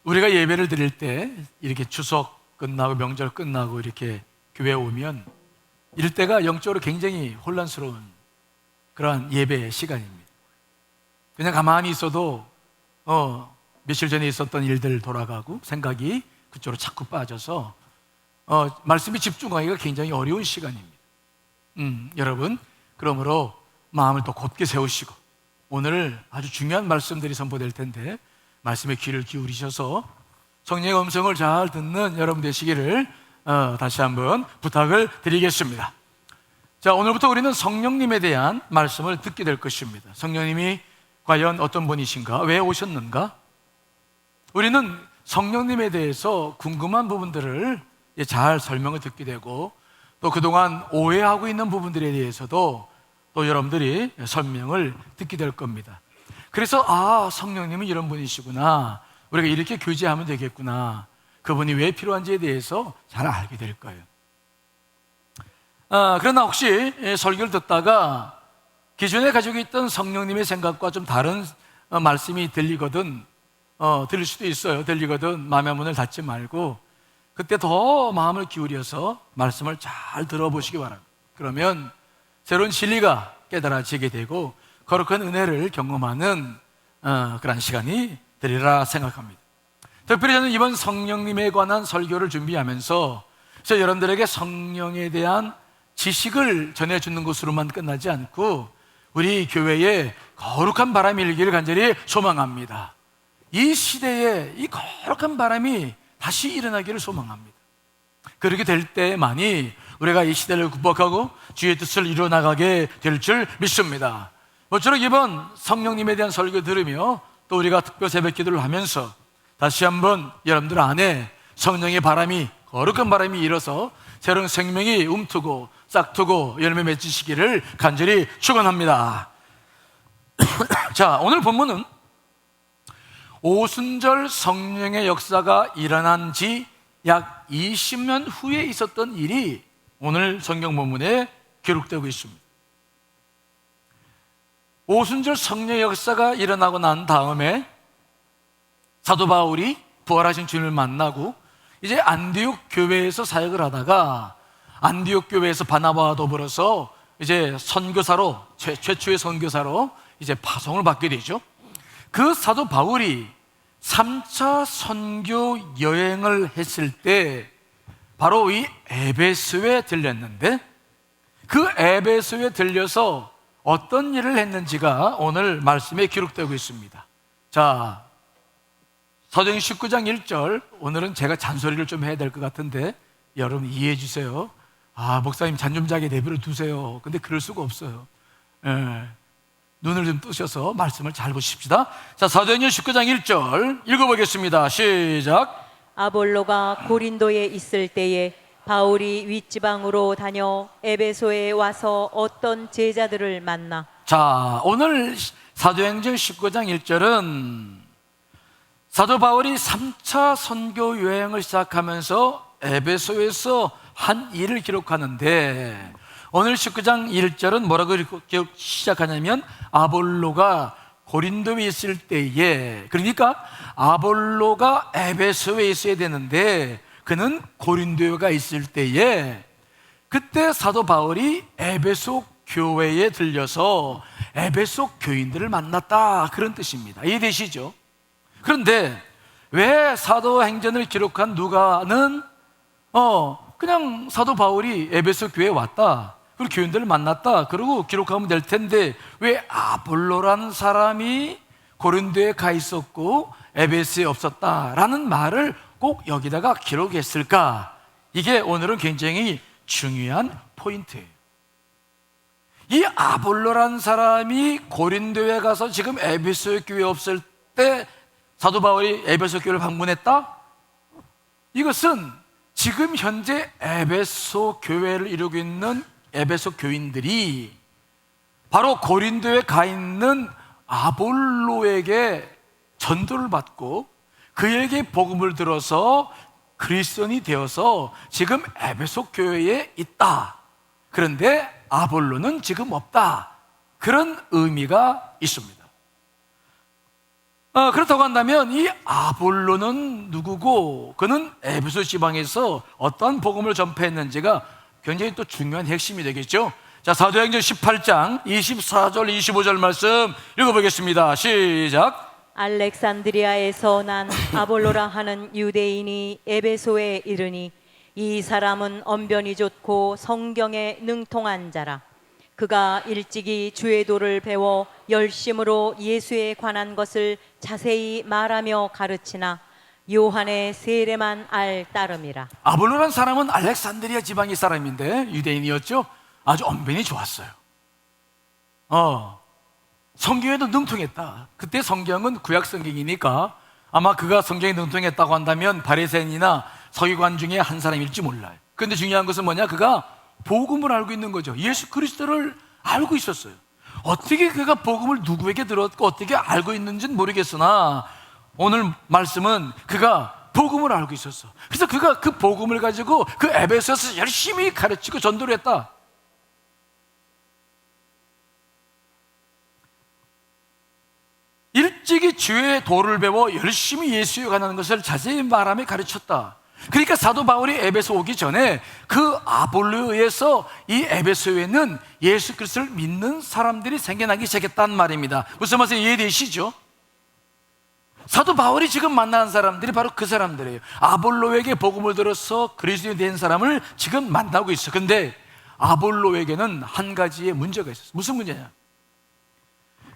우리가 예배를 드릴 때 이렇게 추석 끝나고 명절 끝나고 이렇게 교회에 오면 이럴 때가 영적으로 굉장히 혼란스러운 그러한 예배의 시간입니다. 그냥 가만히 있어도 며칠 전에 있었던 일들 돌아가고 생각이 그쪽으로 자꾸 빠져서 말씀에 집중하기가 굉장히 어려운 시간입니다. 여러분, 그러므로 마음을 또 곧게 세우시고 오늘 아주 중요한 말씀들이 선포될 텐데 말씀에 귀를 기울이셔서 성령의 음성을 잘 듣는 여러분 되시기를 다시 한번 부탁을 드리겠습니다. 자, 오늘부터 우리는 성령님에 대한 말씀을 듣게 될 것입니다. 성령님이 과연 어떤 분이신가? 왜 오셨는가? 우리는 성령님에 대해서 궁금한 부분들을 잘 설명을 듣게 되고 또 그동안 오해하고 있는 부분들에 대해서도 또 여러분들이 설명을 듣게 될 겁니다. 그래서 성령님은 이런 분이시구나, 우리가 이렇게 교제하면 되겠구나, 그분이 왜 필요한지에 대해서 잘 알게 될 거예요. 그러나 혹시 설교를 듣다가 기존에 가지고 있던 성령님의 생각과 좀 다른 말씀이 들릴 수도 있어요. 들리거든 마음의 문을 닫지 말고 그때 더 마음을 기울여서 말씀을 잘 들어보시기 바랍니다. 그러면 새로운 진리가 깨달아지게 되고 거룩한 은혜를 경험하는 그런 시간이 되리라 생각합니다. 특별히 저는 이번 성령님에 관한 설교를 준비하면서 여러분들에게 성령에 대한 지식을 전해주는 것으로만 끝나지 않고 우리 교회에 거룩한 바람이 일기를 간절히 소망합니다. 이 시대에 이 거룩한 바람이 다시 일어나기를 소망합니다. 그렇게 될 때만이 우리가 이 시대를 극복하고 주의 뜻을 이루어나가게 될 줄 믿습니다. 모쪼록 이번 성령님에 대한 설교 들으며 또 우리가 특별 새벽 기도를 하면서 다시 한번 여러분들 안에 성령의 바람이, 거룩한 바람이 일어서 새로운 생명이 움트고 싹트고 열매 맺으시기를 간절히 축원합니다. 자, 오늘 본문은 오순절 성령의 역사가 일어난 지 약 20년 후에 있었던 일이 오늘 성경 본문에 기록되고 있습니다. 오순절 성령의 역사가 일어나고 난 다음에 사도 바울이 부활하신 주님을 만나고 이제 안디옥 교회에서 사역을 하다가 안디옥 교회에서 바나바와 더불어서 이제 선교사로 최초의 선교사로 이제 파송을 받게 되죠. 그 사도 바울이 3차 선교 여행을 했을 때 바로 이 에베소에 들렸는데 그 에베소에 들려서 어떤 일을 했는지가 오늘 말씀에 기록되고 있습니다. 자, 사도행전 19장 1절, 오늘은 제가 잔소리를 좀 해야 될 것 같은데 여러분 이해해 주세요. 목사님 잔 좀 자게 내버려 두세요. 근데 그럴 수가 없어요. 눈을 좀 뜨셔서 말씀을 잘 보십시다. 자, 사도행전 19장 1절 읽어보겠습니다. 시작. 아볼로가 고린도에 있을 때에 바울이 윗지방으로 다녀 에베소에 와서 어떤 제자들을 만나. 자, 오늘 사도행전 19장 1절은 사도 바울이 3차 선교 여행을 시작하면서 에베소에서 한 일을 기록하는데 오늘 19장 1절은 뭐라고 시작하냐면 아볼로가 고린도에 있을 때에, 그러니까 아볼로가 에베소에 있어야 되는데 그는 고린도가 있을 때에 그때 사도 바울이 에베소 교회에 들려서 에베소 교인들을 만났다, 그런 뜻입니다. 이해되시죠? 그런데 왜 사도행전을 기록한 누가는 그냥 사도 바울이 에베소 교회에 왔다, 그리고 교인들을 만났다, 그러고 기록하면 될 텐데 왜 아볼로라는 사람이 고린도에 가 있었고 에베소에 없었다라는 말을 꼭 여기다가 기록했을까? 이게 오늘은 굉장히 중요한 포인트예요. 이 아볼로라는 사람이 고린도에 가서 지금 에베소 교회 없을 때 사도 바울이 에베소 교회를 방문했다? 이것은 지금 현재 에베소 교회를 이루고 있는 에베소 교인들이 바로 고린도에 가 있는 아볼로에게 전도를 받고 그에게 복음을 들어서 그리스도인이 되어서 지금 에베소 교회에 있다. 그런데 아볼로는 지금 없다. 그런 의미가 있습니다. 그렇다고 한다면 이 아볼로는 누구고 그는 에베소 지방에서 어떠한 복음을 전파했는지가 굉장히 또 중요한 핵심이 되겠죠. 자, 사도행전 18장 24절 25절 말씀 읽어보겠습니다. 시작. 알렉산드리아에서 난 아볼로라 하는 유대인이 에베소에 이르니 이 사람은 언변이 좋고 성경에 능통한 자라. 그가 일찍이 주의 도를 배워 열심으로 예수에 관한 것을 자세히 말하며 가르치나 요한의 세례만 알 따름이라. 아볼로란 사람은 알렉산드리아 지방의 사람인데 유대인이었죠. 아주 언변이 좋았어요. 성경에도 능통했다. 그때 성경은 구약 성경이니까 아마 그가 성경에 능통했다고 한다면 바리새인이나 서기관 중에 한 사람일지 몰라요. 그런데 중요한 것은 뭐냐? 그가 복음을 알고 있는 거죠. 예수 그리스도를 알고 있었어요. 어떻게 그가 복음을 누구에게 들었고 어떻게 알고 있는지는 모르겠으나 오늘 말씀은 그가 복음을 알고 있었어. 그래서 그가 그 복음을 가지고 그 에베소에서 열심히 가르치고 전도를 했다. 일찍이 주의 도를 배워 열심히 예수에 관한 것을 자세히 말하며 가르쳤다. 그러니까 사도 바울이 에베소 오기 전에 그 아볼로에 의해서 이 에베소에는 예수 그리스도를 믿는 사람들이 생겨나기 시작했단 말입니다. 무슨 말씀 이해되시죠? 사도 바울이 지금 만나는 사람들이 바로 그 사람들이에요. 아볼로에게 복음을 들어서 그리스도인이 된 사람을 지금 만나고 있어요. 근데 아볼로에게는 한 가지의 문제가 있었어요. 무슨 문제냐?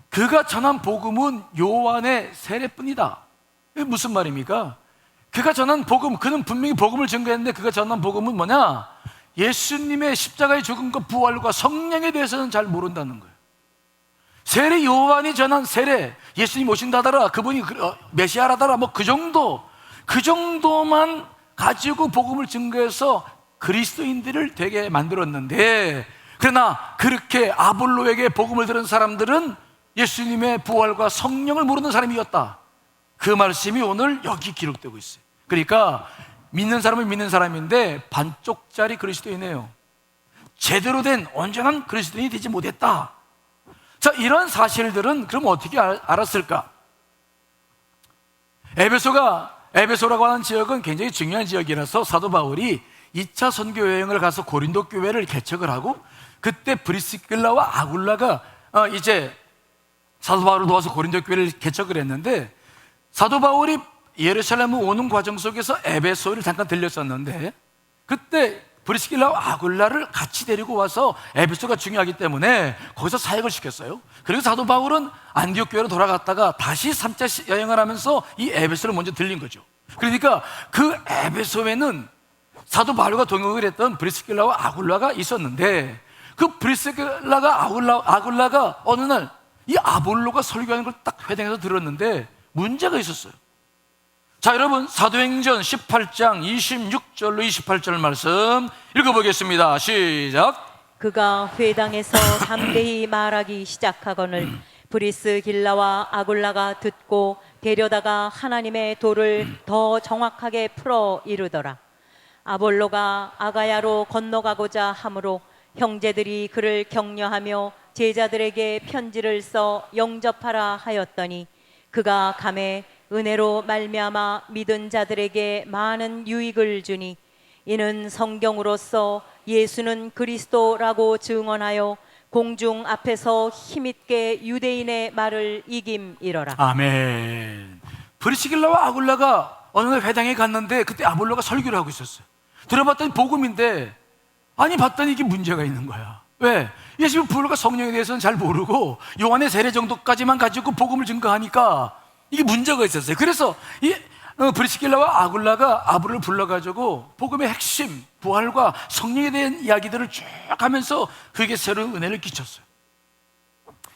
그가 전한 복음은 요한의 세례뿐이다. 이게 무슨 말입니까? 그가 전한 복음, 그는 분명히 복음을 증거했는데 그가 전한 복음은 뭐냐? 예수님의 십자가의 죽음과 부활과 성령에 대해서는 잘 모른다는 거예요. 세례 요한이 전한 세례, 예수님 오신다더라, 그분이 메시아라더라, 뭐 그 정도만 가지고 복음을 증거해서 그리스도인들을 되게 만들었는데, 그러나 그렇게 아볼로에게 복음을 들은 사람들은 예수님의 부활과 성령을 모르는 사람이었다. 그 말씀이 오늘 여기 기록되고 있어요. 그러니까 믿는 사람은 믿는 사람인데 반쪽짜리 그리스도인이에요. 제대로 된 온전한 그리스도인이 되지 못했다. 자, 이런 사실들은 그럼 어떻게 알았을까? 에베소라고 하는 지역은 굉장히 중요한 지역이라서 사도 바울이 2차 선교 여행을 가서 고린도 교회를 개척을 하고, 그때 브리스길라와 아굴라가 이제 사도 바울을 도와서 고린도 교회를 개척을 했는데, 사도 바울이 예루살렘을 오는 과정 속에서 에베소를 잠깐 들렸었는데, 그때 브리스길라와 아굴라를 같이 데리고 와서 에베소가 중요하기 때문에 거기서 사역을 시켰어요. 그리고 사도 바울은 안디옥 교회로 돌아갔다가 다시 3차 여행을 하면서 이 에베소를 먼저 들린 거죠. 그러니까 그 에베소에는 사도 바울과 동역을 했던 브리스길라와 아굴라가 있었는데, 그 브리스길라가 아굴라가 어느 날 이 아볼로가 설교하는 걸 딱 회당에서 들었는데 문제가 있었어요. 자, 여러분, 사도행전 18장 26절로 28절 말씀 읽어보겠습니다. 시작. 그가 회당에서 담대히 말하기 시작하거늘 브리스길라와 아굴라가 듣고 데려다가 하나님의 도를 더 정확하게 풀어 이르더라. 아볼로가 아가야로 건너가고자 하므로 형제들이 그를 격려하며 제자들에게 편지를 써 영접하라 하였더니, 그가 감에 은혜로 말미암아 믿은 자들에게 많은 유익을 주니, 이는 성경으로서 예수는 그리스도라고 증언하여 공중 앞에서 힘있게 유대인의 말을 이김이러라. 아멘. 브리스길라와 아굴라가 어느 날 회당에 갔는데 그때 아볼로가 설교를 하고 있었어요. 들어봤더니 복음인데, 아니 봤더니 이게 문제가 있는 거야. 왜? 예수님 부활과 성령에 대해서는 잘 모르고 요한의 세례 정도까지만 가지고 복음을 증거하니까 이게 문제가 있었어요. 그래서 이 브리스길라와 아굴라가 아볼로를 불러가지고 복음의 핵심, 부활과 성령에 대한 이야기들을 쭉 하면서 그에게 새로운 은혜를 끼쳤어요.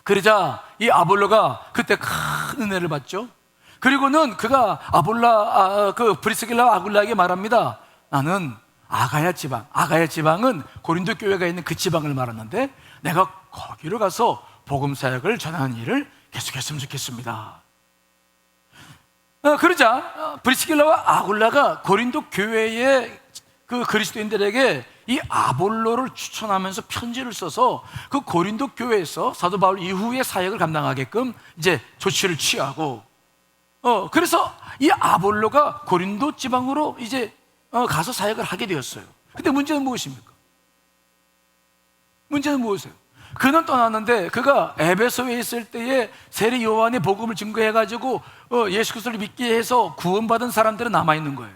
그러자 이 아볼로가 그때 큰 은혜를 받죠. 그리고는 그가 브리스길라와 아굴라에게 말합니다. 나는 아가야 지방은 고린도 교회가 있는 그 지방을 말하는데 내가 거기로 가서 복음 사역을 전하는 일을 계속했으면 좋겠습니다. 그러자 브리스길라와 아굴라가 고린도 교회의 그 그리스도인들에게 이 아볼로를 추천하면서 편지를 써서 그 고린도 교회에서 사도 바울 이후의 사역을 감당하게끔 이제 조치를 취하고, 그래서 이 아볼로가 고린도 지방으로 이제 가서 사역을 하게 되었어요. 근데 문제는 무엇입니까? 문제는 무엇이에요? 그는 떠났는데 그가 에베소에 있을 때에 세례 요한의 복음을 증거해가지고 예수 그리스도를 믿게 해서 구원받은 사람들은 남아있는 거예요.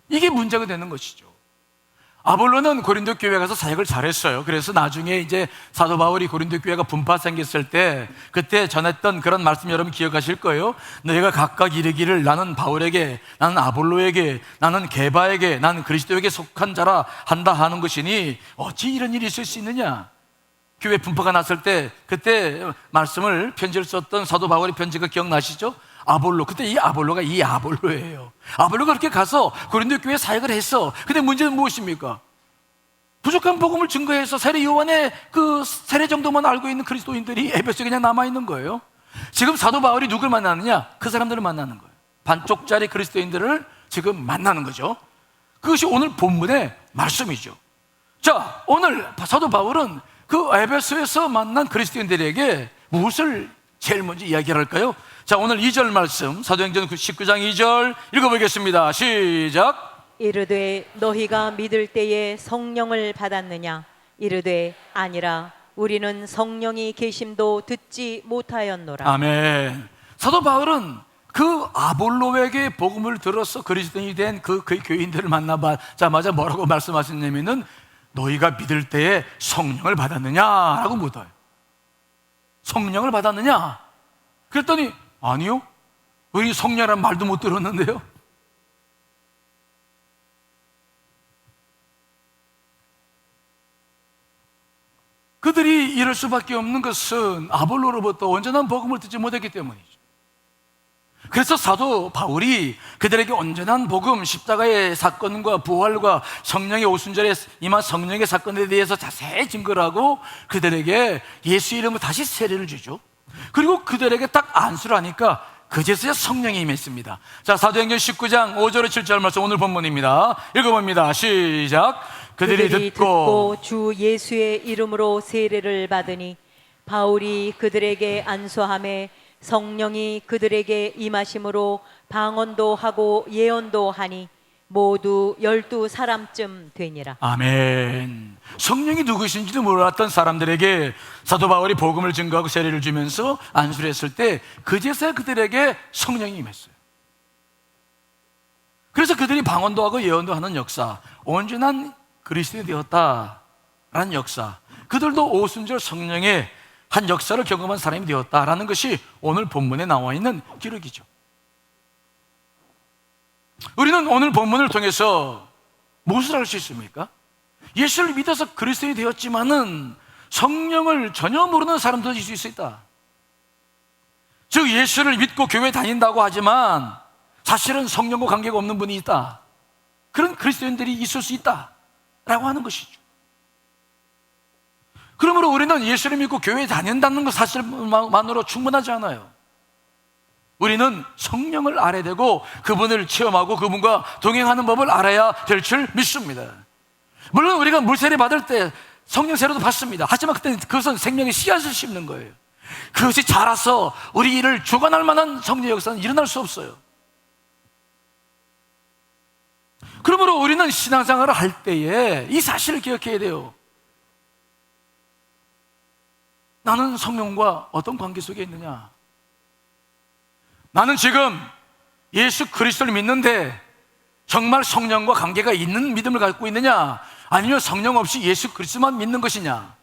이게 문제가 되는 것이죠. 아볼로는 고린도 교회에 가서 사역을 잘했어요. 그래서 나중에 이제 사도 바울이 고린도 교회가 분파 생겼을 때 그때 전했던 그런 말씀 여러분 기억하실 거예요. 너희가 각각 이르기를 나는 바울에게, 나는 아볼로에게, 나는 게바에게, 나는 그리스도에게 속한 자라 한다 하는 것이니 어찌 이런 일이 있을 수 있느냐. 교회 분파가 났을 때 그때 말씀을 편지를 썼던 사도 바울의 편지가 기억나시죠? 아볼로, 그때 이 아볼로가 이 아볼로예요. 아볼로가 그렇게 가서 고린도 교회에 사역을 했어. 근데 문제는 무엇입니까? 부족한 복음을 증거해서 세례 요한의 그 세례 정도만 알고 있는 그리스도인들이 에베소에 그냥 남아있는 거예요. 지금 사도 바울이 누굴 만나느냐? 그 사람들을 만나는 거예요. 반쪽짜리 그리스도인들을 지금 만나는 거죠. 그것이 오늘 본문의 말씀이죠. 자, 오늘 사도 바울은 그 에베소에서 만난 그리스도인들에게 무엇을 제일 먼저 이야기를 할까요? 자, 오늘 2절 말씀 사도행전 19장 2절 읽어보겠습니다. 시작. 이르되 너희가 믿을 때에 성령을 받았느냐? 이르되 아니라 우리는 성령이 계심도 듣지 못하였노라. 아멘. 사도 바울은 그 아볼로에게 복음을 들어서 그리스도인이 된 그 교인들을 만나자마자 뭐라고 말씀하셨냐면은 너희가 믿을 때에 성령을 받았느냐라고 묻어요. 성령을 받았느냐? 그랬더니 아니요, 우리 성령이라는 말도 못 들었는데요. 그들이 이럴 수밖에 없는 것은 아볼로로부터 온전한 복음을 듣지 못했기 때문이죠. 그래서 사도 바울이 그들에게 온전한 복음, 십자가의 사건과 부활과 성령의 오순절에 임한 성령의 사건에 대해서 자세히 증거를 하고 그들에게 예수 이름으로 다시 세례를 주죠. 그리고 그들에게 딱 안수를 하니까 그제서야 성령이 임했습니다. 자, 사도행전 19장 5절 7절 말씀 오늘 본문입니다. 읽어봅니다. 시작. 그들이 듣고 주 예수의 이름으로 세례를 받으니 바울이 그들에게 안수하매 성령이 그들에게 임하심으로 방언도 하고 예언도 하니 모두 12사람쯤 되니라. 아멘. 성령이 누구신지도 몰랐던 사람들에게 사도 바울이 복음을 증거하고 세례를 주면서 안수를 했을 때 그제서야 그들에게 성령이 임했어요. 그래서 그들이 방언도 하고 예언도 하는 역사, 온전한 그리스도인이 되었다라는 역사, 그들도 오순절 성령의 한 역사를 경험한 사람이 되었다라는 것이 오늘 본문에 나와 있는 기록이죠. 우리는 오늘 본문을 통해서 무엇을 알 수 있습니까? 예수를 믿어서 그리스도인이 되었지만은 성령을 전혀 모르는 사람도 있을 수 있다. 즉 예수를 믿고 교회 다닌다고 하지만 사실은 성령과 관계가 없는 분이 있다. 그런 그리스도인들이 있을 수 있다라고 하는 것이죠. 그러므로 우리는 예수를 믿고 교회에 다닌다는 것 사실만으로 충분하지 않아요. 우리는 성령을 알아야 되고 그분을 체험하고 그분과 동행하는 법을 알아야 될 줄 믿습니다. 물론 우리가 물세례 받을 때 성령 세례도 받습니다. 하지만 그때는 그것은 생명의 씨앗을 심는 거예요. 그것이 자라서 우리를 주관할 만한 성령 역사는 일어날 수 없어요. 그러므로 우리는 신앙생활을 할 때에 이 사실을 기억해야 돼요. 나는 성령과 어떤 관계 속에 있느냐? 나는 지금 예수 그리스도를 믿는데 정말 성령과 관계가 있는 믿음을 갖고 있느냐? 아니면 성령 없이 예수 그리스도만 믿는 것이냐?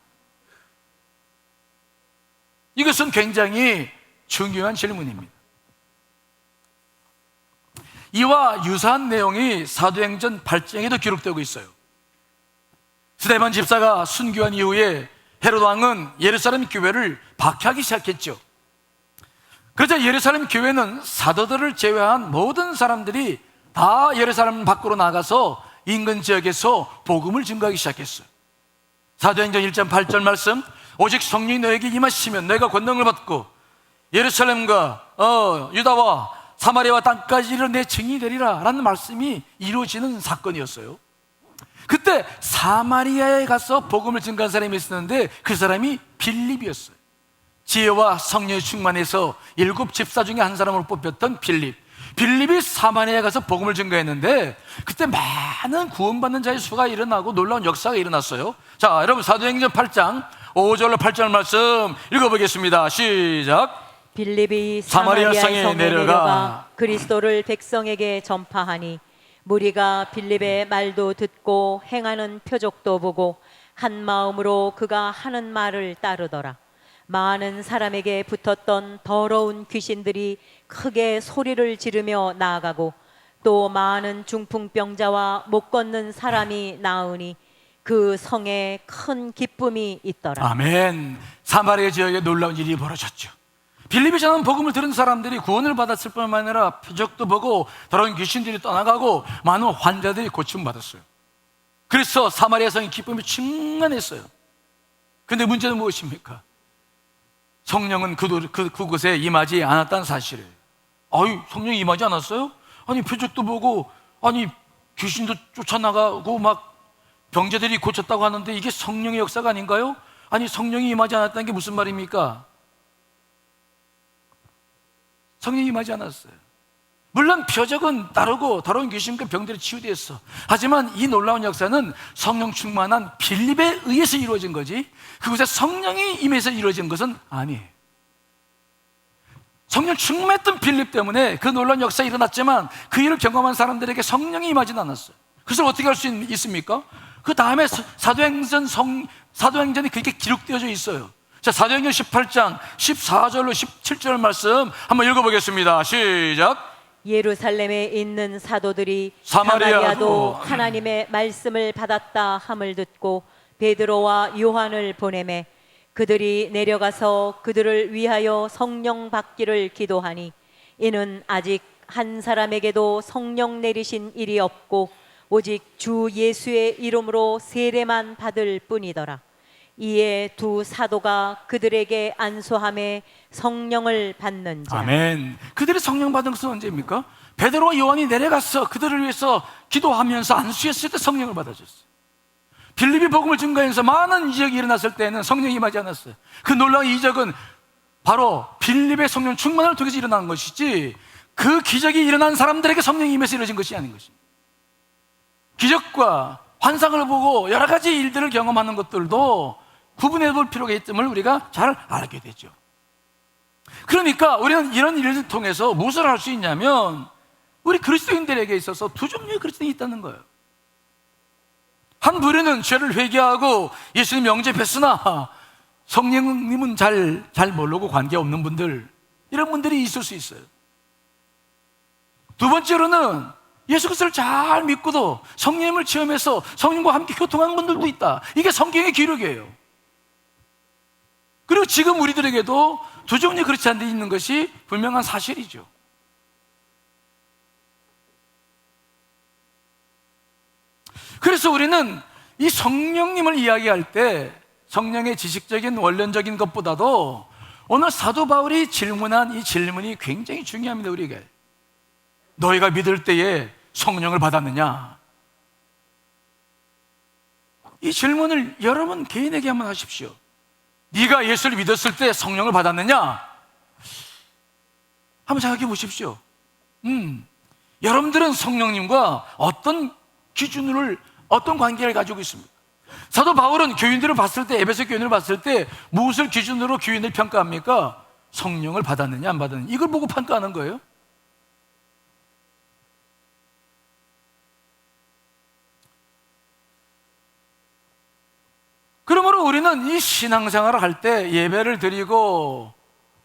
이것은 굉장히 중요한 질문입니다. 이와 유사한 내용이 사도행전 8장에도 기록되고 있어요. 스데반 집사가 순교한 이후에 헤롯 왕은 예루살렘 교회를 박해하기 시작했죠. 그러자 예루살렘 교회는 사도들을 제외한 모든 사람들이 다 예루살렘 밖으로 나가서 인근 지역에서 복음을 증거하기 시작했어요. 사도행전 1장 8절 말씀, 오직 성령이 너에게 임하시면 너희가 권능을 받고 예루살렘과 유다와 사마리아와 땅까지 이르러 내 증인이 되리라 라는 말씀이 이루어지는 사건이었어요. 그때 사마리아에 가서 복음을 증거한 사람이 있었는데 그 사람이 빌립이었어요. 지혜와 성령의 충만해서 7 집사 중에 한 사람으로 뽑혔던 빌립이 사마리아에 가서 복음을 증거했는데 그때 많은 구원받는 자의 수가 일어나고 놀라운 역사가 일어났어요. 자, 여러분 사도행전 8장 5절로 8절 말씀 읽어보겠습니다. 시작. 빌립이 사마리아 사마리아 성에 성에 내려가 내려가 그리스도를 백성에게 전파하니 무리가 빌립의 말도 듣고 행하는 표적도 보고 한 마음으로 그가 하는 말을 따르더라. 많은 사람에게 붙었던 더러운 귀신들이 크게 소리를 지르며 나아가고 또 많은 중풍병자와 못 걷는 사람이 나으니 그 성에 큰 기쁨이 있더라. 아멘. 사마리아 지역에 놀라운 일이 벌어졌죠. 빌립이 전한 복음을 들은 사람들이 구원을 받았을 뿐만 아니라 표적도 보고 더러운 귀신들이 떠나가고 많은 환자들이 고침받았어요. 그래서 사마리아 성의 기쁨이 충만했어요. 그런데 문제는 무엇입니까? 성령은 그곳에 임하지 않았다는 사실이에요. 아유, 성령이 임하지 않았어요? 아니, 표적도 보고, 아니, 귀신도 쫓아나가고 막 병자들이 고쳤다고 하는데 이게 성령의 역사가 아닌가요? 아니, 성령이 임하지 않았다는 게 무슨 말입니까? 성령이 임하지 않았어요. 물론 표적은 따르고 더러운 귀신과 병들이 치유되었어. 하지만 이 놀라운 역사는 성령 충만한 빌립에 의해서 이루어진 거지 그곳에 성령이 임해서 이루어진 것은 아니에요. 성령 충만했던 빌립 때문에 그 놀라운 역사가 일어났지만 그 일을 경험한 사람들에게 성령이 임하진 않았어요. 그래서 어떻게 할 수 있습니까? 그 다음에 사도행전이 그렇게 기록되어져 있어요. 자, 사도행전 18장 14절로 17절 말씀 한번 읽어보겠습니다. 시작. 예루살렘에 있는 사도들이 사마리아도 사마리아도 하나님의 말씀을 받았다 함을 듣고 베드로와 요한을 보내매 그들이 내려가서 그들을 위하여 성령 받기를 기도하니 이는 아직 한 사람에게도 성령 내리신 일이 없고 오직 주 예수의 이름으로 세례만 받을 뿐이더라. 이에 두 사도가 그들에게 안수함에 성령을 받는 자. 아멘. 그들이 성령 받은 것은 언제입니까? 베드로와 요한이 내려가서 그들을 위해서 기도하면서 안수했을 때 성령을 받아줬어요. 빌립이 복음을 증거하면서 많은 이적이 일어났을 때는 성령이 임하지 않았어요. 그 놀라운 이적은 바로 빌립의 성령 충만을 통해서 일어난 것이지 그 기적이 일어난 사람들에게 성령이 임해서 이루어진 것이 아닌 것입니다. 기적과 환상을 보고 여러 가지 일들을 경험하는 것들도 구분해 볼 필요가 있음을 우리가 잘 알게 되죠. 그러니까 우리는 이런 일을 통해서 무엇을 할 수 있냐면 우리 그리스도인들에게 있어서 두 종류의 그리스도인이 있다는 거예요. 한 부류는 죄를 회개하고 예수님 영접했으나 성령님은 잘 모르고 관계없는 분들, 이런 분들이 있을 수 있어요. 두 번째로는 예수 그리스도를 잘 믿고도 성령님을 체험해서 성령과 함께 교통하는 분들도 있다. 이게 성경의 기록이에요. 그리고 지금 우리들에게도 두 종류 그렇지 않은 데 있는 것이 분명한 사실이죠. 그래서 우리는 이 성령님을 이야기할 때 성령의 지식적인 원론적인 것보다도 오늘 사도 바울이 질문한 이 질문이 굉장히 중요합니다. 우리에게 너희가 믿을 때에 성령을 받았느냐? 이 질문을 여러분 개인에게 한번 하십시오. 네가 예수를 믿었을 때 성령을 받았느냐? 한번 생각해 보십시오. 여러분들은 성령님과 어떤 기준을, 어떤 관계를 가지고 있습니까? 사도 바울은 교인들을 봤을 때, 에베소 교인을 봤을 때 무엇을 기준으로 교인을 평가합니까? 성령을 받았느냐 안 받았느냐, 이걸 보고 평가하는 거예요. 그러므로 우리는 이 신앙생활을 할 때 예배를 드리고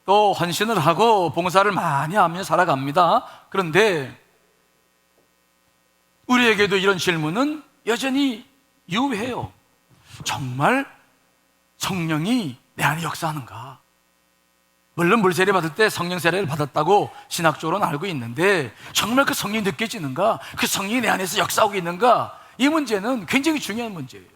또 헌신을 하고 봉사를 많이 하며 살아갑니다. 그런데 우리에게도 이런 질문은 여전히 유효해요. 정말 성령이 내 안에 역사하는가? 물론 물세례 받을 때 성령 세례를 받았다고 신학적으로는 알고 있는데 정말 그 성령이 느껴지는가? 그 성령이 내 안에서 역사하고 있는가? 이 문제는 굉장히 중요한 문제예요.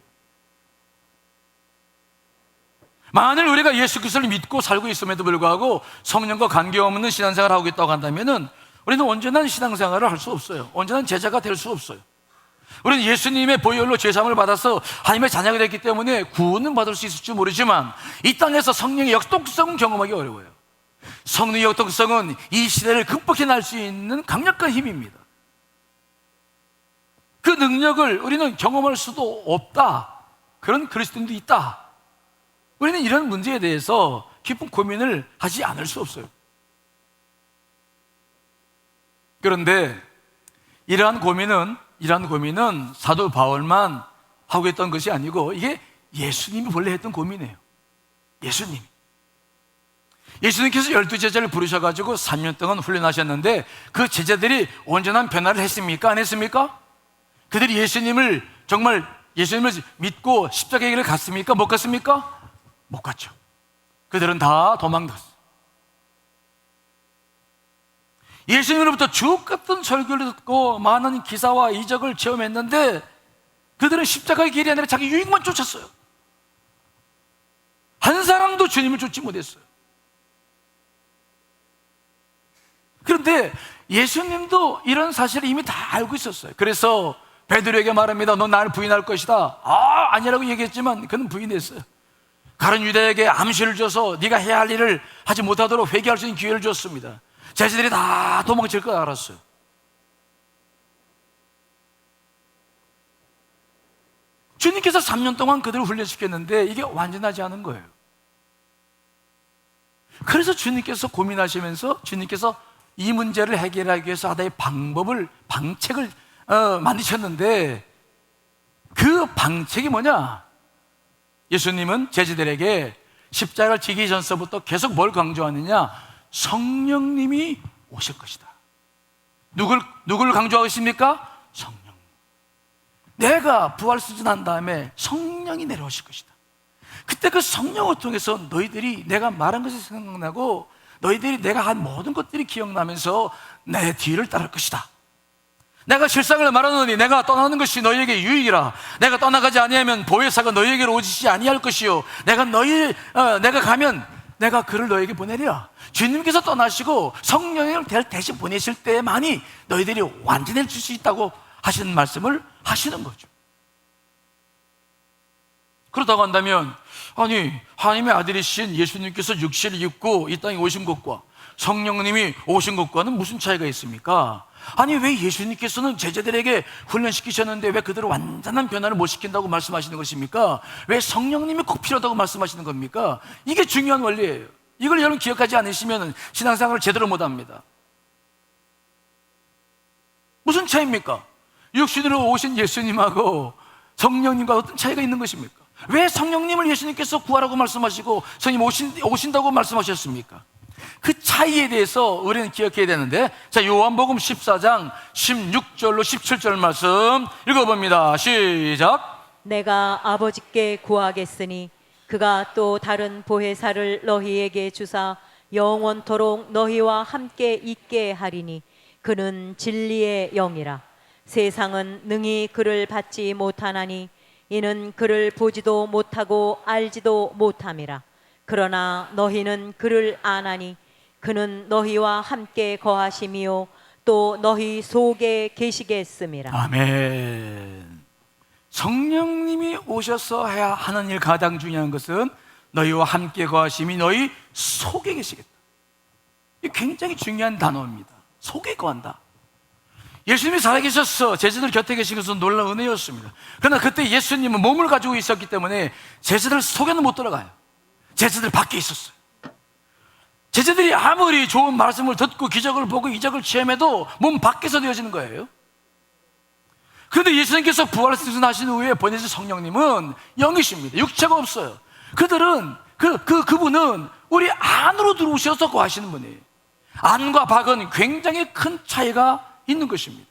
만일 우리가 예수 그리스도를 믿고 살고 있음에도 불구하고 성령과 관계없는 신앙생활을 하고 있다고 한다면 우리는 온전한 신앙생활을 할 수 없어요. 온전한 제자가 될 수 없어요. 우리는 예수님의 보혈로 죄사함을 받아서 하나님의 자녀가 됐기 때문에 구원은 받을 수 있을지 모르지만 이 땅에서 성령의 역동성은 경험하기 어려워요. 성령의 역동성은 이 시대를 극복해낼 수 있는 강력한 힘입니다. 그 능력을 우리는 경험할 수도 없다, 그런 그리스도인도 있다. 우리는 이런 문제에 대해서 깊은 고민을 하지 않을 수 없어요. 그런데 이러한 고민은 사도 바울만 하고 있던 것이 아니고 이게 예수님이 본래 했던 고민이에요. 예수님께서 12제자를 부르셔가지고 3년 동안 훈련하셨는데 그 제자들이 온전한 변화를 했습니까? 안 했습니까? 그들이 예수님을 믿고 십자가의 길을 갔습니까? 못 갔습니까? 못 갔죠. 그들은 다 도망갔어요. 예수님으로부터 주옥 같은 설교를 듣고 많은 기사와 이적을 체험했는데 그들은 십자가의 길이 아니라 자기 유익만 쫓았어요. 한 사람도 주님을 쫓지 못했어요. 그런데 예수님도 이런 사실을 이미 다 알고 있었어요. 그래서 베드로에게 말합니다. 너 나를 부인할 것이다. 아니라고 얘기했지만 그는 부인했어요. 가룟 유다에게 암시를 줘서 네가 해야 할 일을 하지 못하도록 회개할 수 있는 기회를 줬습니다. 제자들이 다 도망칠 걸 알았어요. 주님께서 3년 동안 그들을 훈련시켰는데 이게 완전하지 않은 거예요. 그래서 주님께서 고민하시면서 주님께서 이 문제를 해결하기 위해서 하나의 방책을 만드셨는데 그 방책이 뭐냐? 예수님은 제자들에게 십자가를 지기 전서부터 계속 뭘 강조하느냐? 성령님이 오실 것이다. 누굴 강조하고 있습니까? 성령. 내가 부활승천한 다음에 성령이 내려오실 것이다. 그때 그 성령을 통해서 너희들이 내가 말한 것이 생각나고 너희들이 내가 한 모든 것들이 기억나면서 내 뒤를 따를 것이다. 내가 실상을 말하노니 내가 떠나는 것이 너희에게 유익이라. 내가 떠나가지 아니하면 보혜사가 너희에게로 오시지 아니할 것이요 내가 가면 내가 그를 너희에게 보내리라. 주님께서 떠나시고 성령을 대신 보내실 때만이 너희들이 완전해질 수 있다고 하시는 말씀을 하시는 거죠. 그렇다고 한다면 아니 하나님의 아들이신 예수님께서 육신을 입고 이 땅에 오신 것과 성령님이 오신 것과는 무슨 차이가 있습니까? 아니 왜 예수님께서는 제자들에게 훈련시키셨는데 왜 그들을 완전한 변화를 못 시킨다고 말씀하시는 것입니까? 왜 성령님이 꼭 필요하다고 말씀하시는 겁니까? 이게 중요한 원리예요. 이걸 여러분 기억하지 않으시면 신앙생활을 제대로 못합니다. 무슨 차이입니까? 육신으로 오신 예수님하고 성령님과 어떤 차이가 있는 것입니까? 왜 성령님을 예수님께서 구하라고 말씀하시고 성령님 오신다고 말씀하셨습니까? 그 차이에 대해서 우리는 기억해야 되는데, 자, 요한복음 14장 16절로 17절 말씀 읽어봅니다. 시작. 내가 아버지께 구하겠으니 그가 또 다른 보혜사를 너희에게 주사 영원토록 너희와 함께 있게 하리니 그는 진리의 영이라. 세상은 능히 그를 받지 못하나니 이는 그를 보지도 못하고 알지도 못함이라. 그러나 너희는 그를 아나니 그는 너희와 함께 거하심이요 또 너희 속에 계시겠음이라. 아멘. 성령님이 오셔서 해야 하는 일 가장 중요한 것은 너희와 함께 거하심이 너희 속에 계시겠다. 이게 굉장히 중요한 단어입니다. 속에 거한다. 예수님이 살아계셔서 제자들 곁에 계신 것은 놀라운 은혜였습니다. 그러나 그때 예수님은 몸을 가지고 있었기 때문에 제자들 속에는 못 들어가요. 제자들 밖에 있었어요. 제자들이 아무리 좋은 말씀을 듣고 기적을 보고 이적을 체험해도 몸 밖에서 되어지는 거예요. 그런데 예수님께서 부활승천하신 후에 보내신 성령님은 영이십니다. 육체가 없어요. 그들은 그분은 우리 안으로 들어오셔서 거하시는 분이에요. 안과 밖은 굉장히 큰 차이가 있는 것입니다.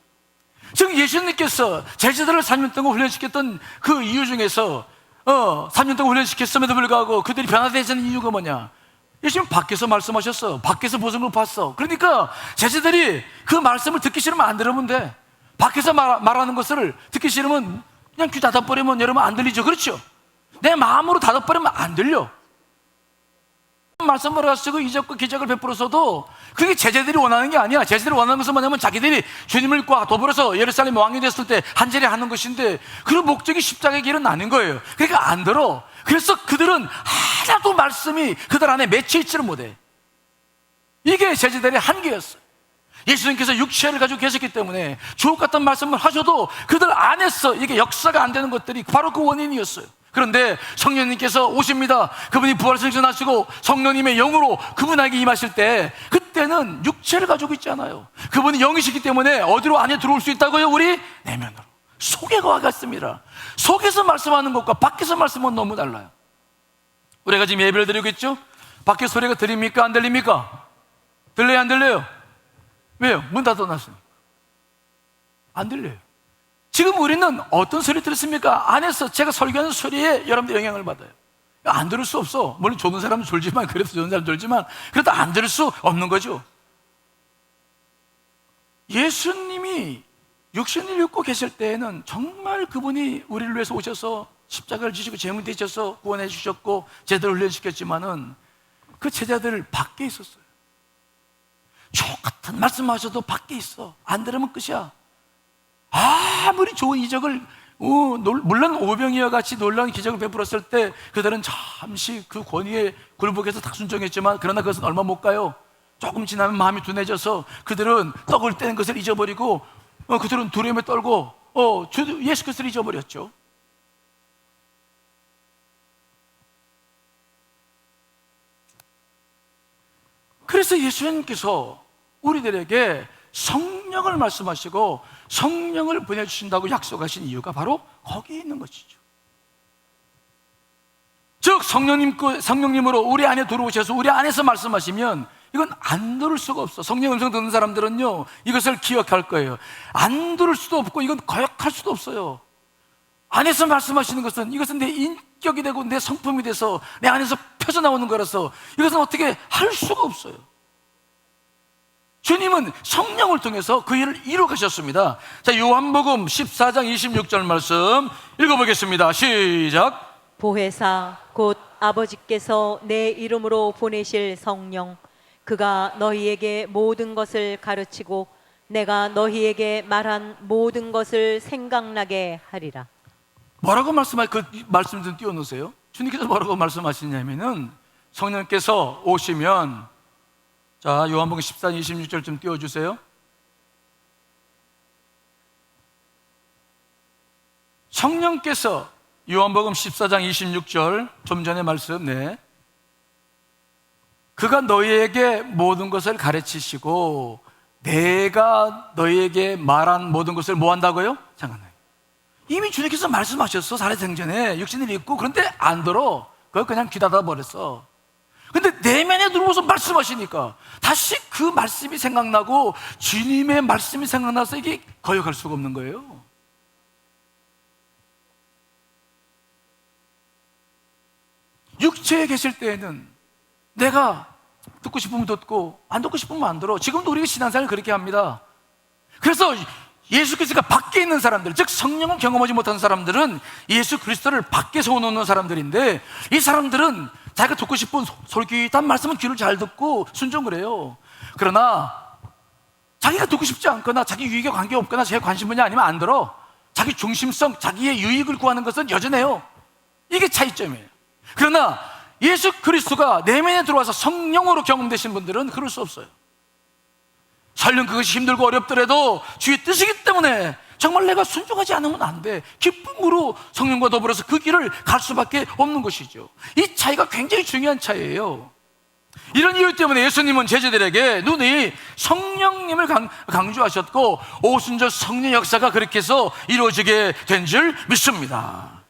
즉 예수님께서 제자들을 3년 동안 훈련시켰던 그 이유 중에서 3년 동안 훈련시켰음에도 불구하고 그들이 변화되지 않는 이유가 뭐냐? 예수님 밖에서 말씀하셨어. 밖에서 보신 걸 봤어. 그러니까 제자들이 그 말씀을 듣기 싫으면 안 들으면 돼. 밖에서 말하는 것을 듣기 싫으면 그냥 귀 닫아버리면 여러분 안 들리죠. 그렇죠? 내 마음으로 닫아버리면 안 들려. 말씀을 하시고 이적과 기적을 베풀어서도 그게 제자들이 원하는 게 아니야. 제자들이 원하는 것은 뭐냐면 자기들이 주님과 더불어서 예루살렘 왕이 됐을 때 한 자리 하는 것인데 그 목적이 십자가의 길은 아닌 거예요. 그러니까 안 들어. 그래서 그들은 하나도 말씀이 그들 안에 맺혀 있지를 못해. 이게 제자들의 한계였어요. 예수님께서 육체를 가지고 계셨기 때문에 주옥 같은 말씀을 하셔도 그들 안에서 이게 역사가 안 되는 것들이 바로 그 원인이었어요. 그런데 성령님께서 오십니다. 그분이 부활승천하시고 성령님의 영으로 그분에게 임하실 때 그때는 육체를 가지고 있잖아요. 그분이 영이시기 때문에 어디로 안에 들어올 수 있다고요? 우리 내면으로, 속에 거하겠습니다. 속에서 말씀하는 것과 밖에서 말씀은 너무 달라요. 우리가 지금 예배를 드리고 있죠? 밖에 소리가 들립니까? 안 들립니까? 들려요? 안 들려요? 왜요? 문 닫아놨어요. 안 들려요. 지금 우리는 어떤 소리 들었습니까? 안에서 제가 설교하는 소리에 여러분들 영향을 받아요. 안 들을 수 없어. 물론 좋은 사람은 졸지만, 그래도 좋은 사람 졸지만, 그래도 안 들을 수 없는 거죠. 예수님이 육신을 입고 계실 때에는 정말 그분이 우리를 위해서 오셔서 십자가를 지시고 제물 되셔서 구원해 주셨고 제대로 훈련시켰지만은 그 제자들 밖에 있었어요. 주옥 같은 말씀하셔도 밖에 있어. 안 들으면 끝이야. 아무리 좋은 이적을 물론 오병이와 같이 놀라운 기적을 베풀었을 때 그들은 잠시 그 권위에 굴복해서 다 순종했지만 그러나 그것은 얼마 못 가요. 조금 지나면 마음이 둔해져서 그들은 떡을 떼는 것을 잊어버리고 그들은 두려움에 떨고 예수 그리스도를 잊어버렸죠. 그래서 예수님께서 우리들에게 성령을 말씀하시고 성령을 보내주신다고 약속하신 이유가 바로 거기에 있는 것이죠. 즉 성령님으로 우리 안에 들어오셔서 우리 안에서 말씀하시면 이건 안 들을 수가 없어. 성령 음성 듣는 사람들은요 이것을 기억할 거예요. 안 들을 수도 없고 이건 거역할 수도 없어요. 안에서 말씀하시는 것은 이것은 내 인격이 되고 내 성품이 돼서 내 안에서 펴져나오는 거라서 이것은 어떻게 할 수가 없어요. 주님은 성령을 통해서 그 일을 이루어 가셨습니다. 자, 요한복음 14장 26절 말씀 읽어보겠습니다. 시작. 보혜사 곧 아버지께서 내 이름으로 보내실 성령 그가 너희에게 모든 것을 가르치고 내가 너희에게 말한 모든 것을 생각나게 하리라. 뭐라고 그 말씀 좀 띄워놓으세요. 주님께서 뭐라고 말씀하시냐면은 성령께서 오시면, 자, 요한복음 14장 26절 좀 띄워주세요. 성령께서 요한복음 14장 26절 좀 전에 말씀, 네. 그가 너희에게 모든 것을 가르치시고 내가 너희에게 말한 모든 것을 뭐 한다고요? 잠깐만요. 이미 주님께서 말씀하셨어. 살아생전에 육신을 입고. 그런데 안 들어. 그걸 그냥 귀 닫아 버렸어. 근데 내면에 들어오서 말씀하시니까 다시 그 말씀이 생각나고 주님의 말씀이 생각나서 이게 거역할 수가 없는 거예요. 육체에 계실 때에는 내가 듣고 싶으면 듣고 안 듣고 싶으면 안 들어. 지금도 우리가 신앙생활을 그렇게 합니다. 그래서 예수 그리스도가 밖에 있는 사람들, 즉 성령을 경험하지 못한 사람들은 예수 그리스도를 밖에 세워놓는 사람들인데, 이 사람들은 자기가 듣고 싶은 솔깃한 말씀은 귀를 잘 듣고 순종을 해요. 그러나 자기가 듣고 싶지 않거나 자기 유익에 관계없거나 제 관심 분야 아니면 안 들어. 자기 중심성, 자기의 유익을 구하는 것은 여전해요. 이게 차이점이에요. 그러나 예수 그리스도가 내면에 들어와서 성령으로 경험되신 분들은 그럴 수 없어요. 설령 그것이 힘들고 어렵더라도 주의 뜻이기 때문에 정말 내가 순종하지 않으면 안 돼. 기쁨으로 성령과 더불어서 그 길을 갈 수밖에 없는 것이죠. 이 차이가 굉장히 중요한 차이예요. 이런 이유 때문에 예수님은 제자들에게 눈이 성령님을 강조하셨고 오순절 성령 역사가 그렇게 해서 이루어지게 된 줄 믿습니다.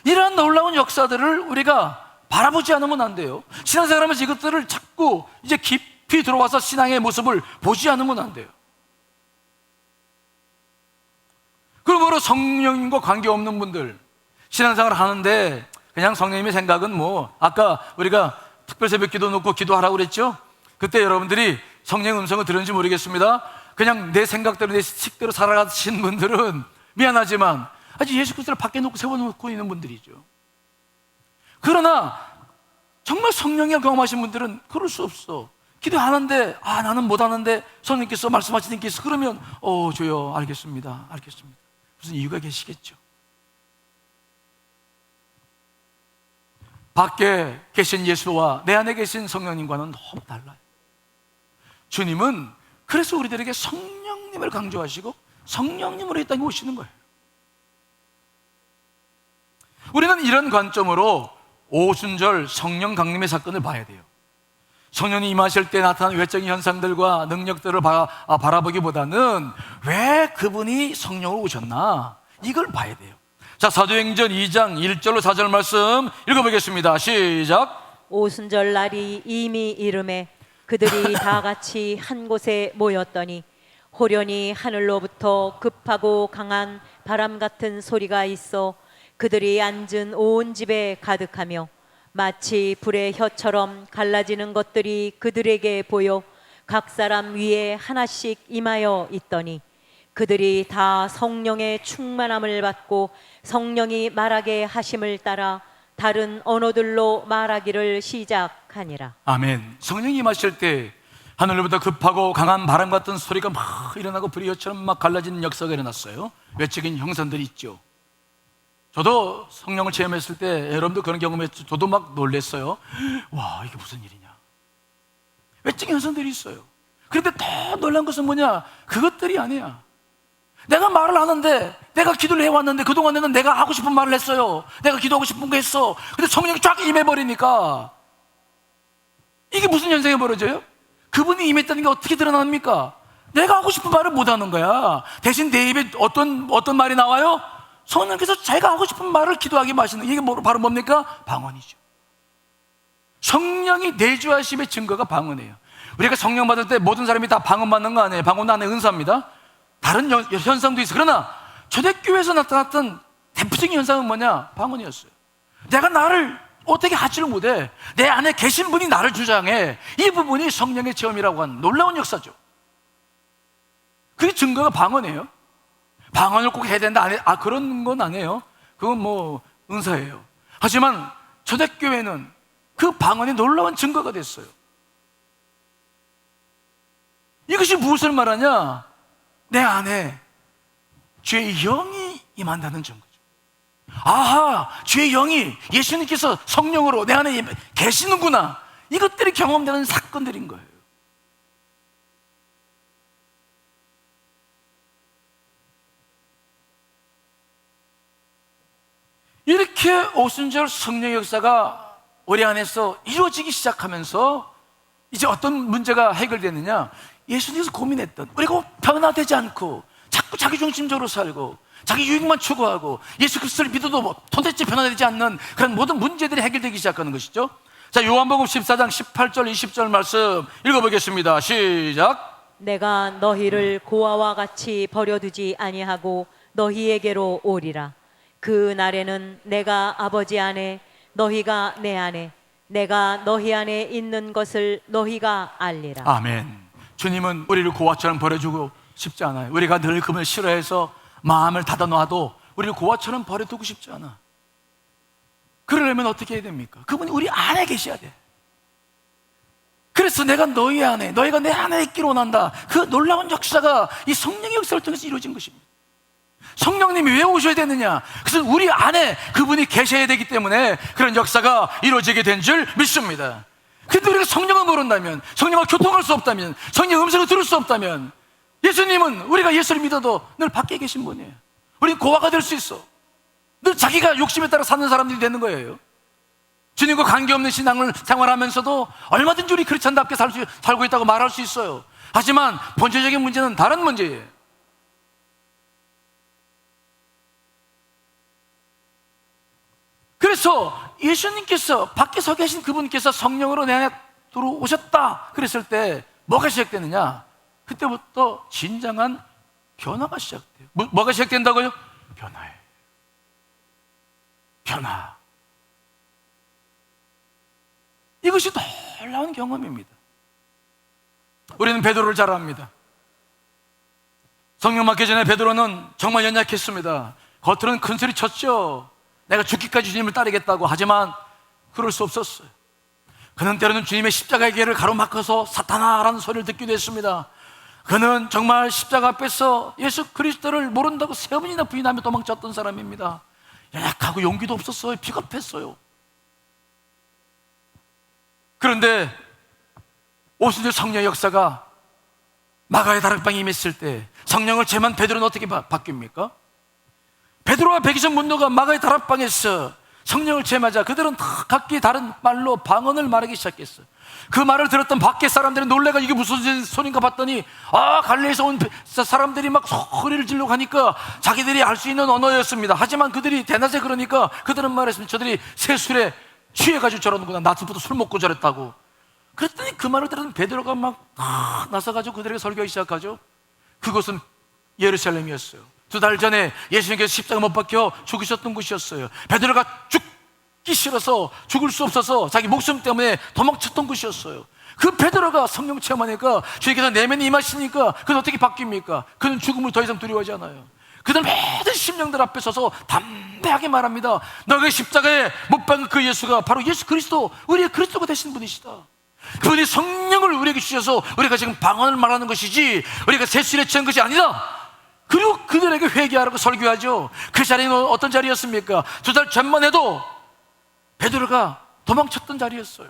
이러한 놀라운 역사들을 우리가 바라보지 않으면 안 돼요. 신앙생활하면서 이것들을 자꾸 이제 깊이 들어와서 신앙의 모습을 보지 않으면 안 돼요. 그러므로 성령님과 관계없는 분들, 신앙생활을 하는데 그냥 성령님의 생각은 아까 우리가 특별 새벽 기도 놓고 기도하라고 그랬죠? 그때 여러분들이 성령의 음성을 들었는지 모르겠습니다. 그냥 내 생각대로 내 식대로 살아가신 분들은 미안하지만 아직 예수 그리스도를 밖에 놓고 세워놓고 있는 분들이죠. 그러나 정말 성령을 경험하신 분들은 그럴 수 없어. 기도하는데 나는 못하는데 성령께서 말씀하시는 게 있어. 그러면 주여 알겠습니다. 무슨 이유가 계시겠죠. 밖에 계신 예수와 내 안에 계신 성령님과는 너무 달라요. 주님은 그래서 우리들에게 성령님을 강조하시고 성령님으로 이 땅에 오시는 거예요. 우리는 이런 관점으로 오순절 성령 강림의 사건을 봐야 돼요. 성령이 임하실 때 나타나는 외적인 현상들과 능력들을 바라보기보다는 왜 그분이 성령으로 오셨나, 이걸 봐야 돼요. 자, 사도행전 2장 1절로 4절 말씀 읽어보겠습니다. 시작. 오순절 날이 이미 이름에 그들이 다 같이 한 곳에 모였더니 호련히 하늘로부터 급하고 강한 바람 같은 소리가 있어 그들이 앉은 온 집에 가득하며 마치 불의 혀처럼 갈라지는 것들이 그들에게 보여 각 사람 위에 하나씩 임하여 있더니 그들이 다 성령의 충만함을 받고 성령이 말하게 하심을 따라 다른 언어들로 말하기를 시작하니라. 아멘. 성령이 임하실 때 하늘로부터 급하고 강한 바람 같은 소리가 막 일어나고 불의 혀처럼 막 갈라지는 역사가 일어났어요. 외적인 형상들이 있죠. 저도 성령을 체험했을 때, 여러분도 그런 경험했죠. 저도 막 놀랐어요. 와, 이게 무슨 일이냐. 외적인 현상들이 있어요. 그런데 더 놀란 것은 뭐냐, 그것들이 아니야. 내가 말을 하는데, 내가 기도를 해왔는데 그동안에는 내가 하고 싶은 말을 했어요. 내가 기도하고 싶은 거 했어. 근데 성령이 쫙 임해버리니까 이게 무슨 현상이 벌어져요? 그분이 임했다는 게 어떻게 드러납니까? 내가 하고 싶은 말을 못하는 거야. 대신 내 입에 어떤 말이 나와요? 성령께서 자기가 하고 싶은 말을 기도하게 마시는, 이게 바로 뭡니까? 방언이죠. 성령이 내주하심의 증거가 방언이에요. 우리가 성령 받을 때 모든 사람이 다 방언 받는 거 아니에요. 방언은 하나의 은사입니다. 다른 현상도 있어요. 그러나 초대교회에서 나타났던 대표적인 현상은 뭐냐? 방언이었어요. 내가 나를 어떻게 하지를 못해. 내 안에 계신 분이 나를 주장해. 이 부분이 성령의 체험이라고 하는 놀라운 역사죠. 그게 증거가 방언이에요. 방언을 꼭 해야 된다, 그런 건 아니에요. 그건 뭐 은사예요. 하지만 초대교회는 그 방언이 놀라운 증거가 됐어요. 이것이 무엇을 말하냐? 내 안에 주의 영이 임한다는 증거죠. 아하, 주의 영이, 예수님께서 성령으로 내 안에 계시는구나. 이것들이 경험되는 사건들인 거예요. 이렇게 오순절 성령의 역사가 우리 안에서 이루어지기 시작하면서 이제 어떤 문제가 해결되느냐, 예수님께서 고민했던, 우리가 변화되지 않고 자꾸 자기 중심적으로 살고 자기 유익만 추구하고 예수 그리스도를 믿어도 도대체 변화되지 않는 그런 모든 문제들이 해결되기 시작하는 것이죠. 자, 요한복음 14장 18절 20절 말씀 읽어보겠습니다. 시작. 내가 너희를 고아와 같이 버려두지 아니하고 너희에게로 오리라. 그 날에는 내가 아버지 안에 너희가 내 안에 내가 너희 안에 있는 것을 너희가 알리라. 아멘. 주님은 우리를 고아처럼 버려주고 싶지 않아요. 우리가 늘 그분을 싫어해서 마음을 닫아놔도 우리를 고아처럼 버려두고 싶지 않아. 그러려면 어떻게 해야 됩니까? 그분이 우리 안에 계셔야 돼. 그래서 내가 너희 안에, 너희가 내 안에 있기를 원한다. 그 놀라운 역사가 이 성령의 역사를 통해서 이루어진 것입니다. 성령님이 왜 오셔야 되느냐? 그것은 우리 안에 그분이 계셔야 되기 때문에 그런 역사가 이루어지게 된 줄 믿습니다. 근데 우리가 성령을 모른다면, 성령과 교통할 수 없다면, 성령의 음성을 들을 수 없다면, 예수님은 우리가 예수를 믿어도 늘 밖에 계신 분이에요. 우리는 고아가 될 수 있어. 늘 자기가 욕심에 따라 사는 사람들이 되는 거예요. 주님과 관계없는 신앙을 생활하면서도 얼마든지 우리 크리스찬답게 살고 있다고 말할 수 있어요. 하지만 본질적인 문제는 다른 문제예요. 그래서 예수님께서 밖에 서 계신 그분께서 성령으로 내 안에 들어오셨다 그랬을 때 뭐가 시작되느냐? 그때부터 진정한 변화가 시작돼요. 뭐가 시작된다고요? 변화예요. 변화. 이것이 놀라운 경험입니다. 우리는 베드로를 잘 압니다. 성령 맡기 전에 베드로는 정말 연약했습니다. 겉으로는 큰 소리 쳤죠. 내가 죽기까지 주님을 따르겠다고. 하지만 그럴 수 없었어요. 그는 때로는 주님의 십자가의 길을 가로막아서 사탄아라는 소리를 듣기도 했습니다. 그는 정말 십자가 앞에서 예수 그리스도를 모른다고 3번이나 부인하며 도망쳤던 사람입니다. 연약하고 용기도 없었어요. 비겁했어요. 그런데 오순절 성령의 역사가 마가의 다락방에 임했을 때 성령을 제만 베드로는 어떻게 바뀝니까? 베드로와 백이십 문도가 마가의 다락방에서 성령을 제마자 그들은 다 각기 다른 말로 방언을 말하기 시작했어요. 그 말을 들었던 밖에 사람들이 놀래가 이게 무슨 소린가 봤더니 갈릴리에서 온 사람들이 막 소리를 지르고 하니까 자기들이 알 수 있는 언어였습니다. 하지만 그들이 대낮에 그러니까 그들은 말했습니다. 저들이 새 술에 취해가지고 저러는구나. 낮부터 술 먹고 저랬다고. 그랬더니 그 말을 들은 베드로가 막 나서가지고 그들에게 설교하기 시작하죠. 그곳은 예루살렘이었어요. 2달 전에 예수님께서 십자가 못 박혀 죽으셨던 곳이었어요. 베드로가 죽기 싫어서 죽을 수 없어서 자기 목숨 때문에 도망쳤던 곳이었어요. 그 베드로가 성령 체험하니까 주님께서 내면에 임하시니까 그는 어떻게 바뀝니까? 그는 죽음을 더 이상 두려워하지 않아요. 그는 모든 심령들 앞에 서서 담대하게 말합니다. 너의 십자가에 못 박은 그 예수가 바로 예수 그리스도, 우리의 그리스도가 되신 분이시다. 그분이 성령을 우리에게 주셔서 우리가 지금 방언을 말하는 것이지 우리가 새술에 취한 것이 아니다. 그리고 그들에게 회개하라고 설교하죠. 그 자리는 어떤 자리였습니까? 2달 전만 해도 베드로가 도망쳤던 자리였어요.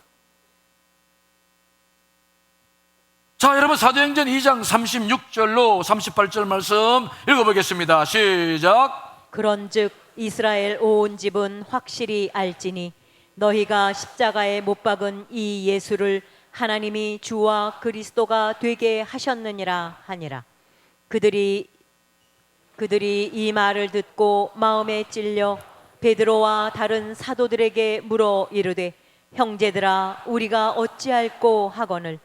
자, 여러분 사도행전 2장 36절로 38절 말씀 읽어보겠습니다. 시작. 그런즉 이스라엘 온 집은 확실히 알지니 너희가 십자가에 못 박은 이 예수를 하나님이 주와 그리스도가 되게 하셨느니라 하니라. 그들이 이 말을 듣고 마음에 찔려 베드로와 다른 사도들에게 물어 이르되 형제들아 우리가 어찌할꼬 하거늘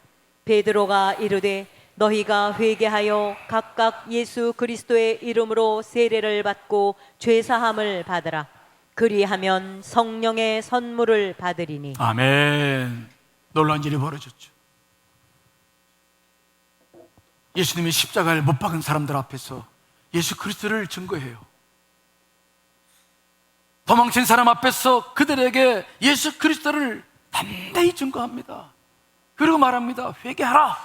베드로가 이르되 너희가 회개하여 각각 예수 그리스도의 이름으로 세례를 받고 죄사함을 받으라. 그리하면 성령의 선물을 받으리니. 아멘. 놀라운 일이 벌어졌죠. 예수님이 십자가를 못 박은 사람들 앞에서 예수 그리스도를 증거해요. 도망친 사람 앞에서 그들에게 예수 그리스도를 담대히 증거합니다. 그리고 말합니다. 회개하라.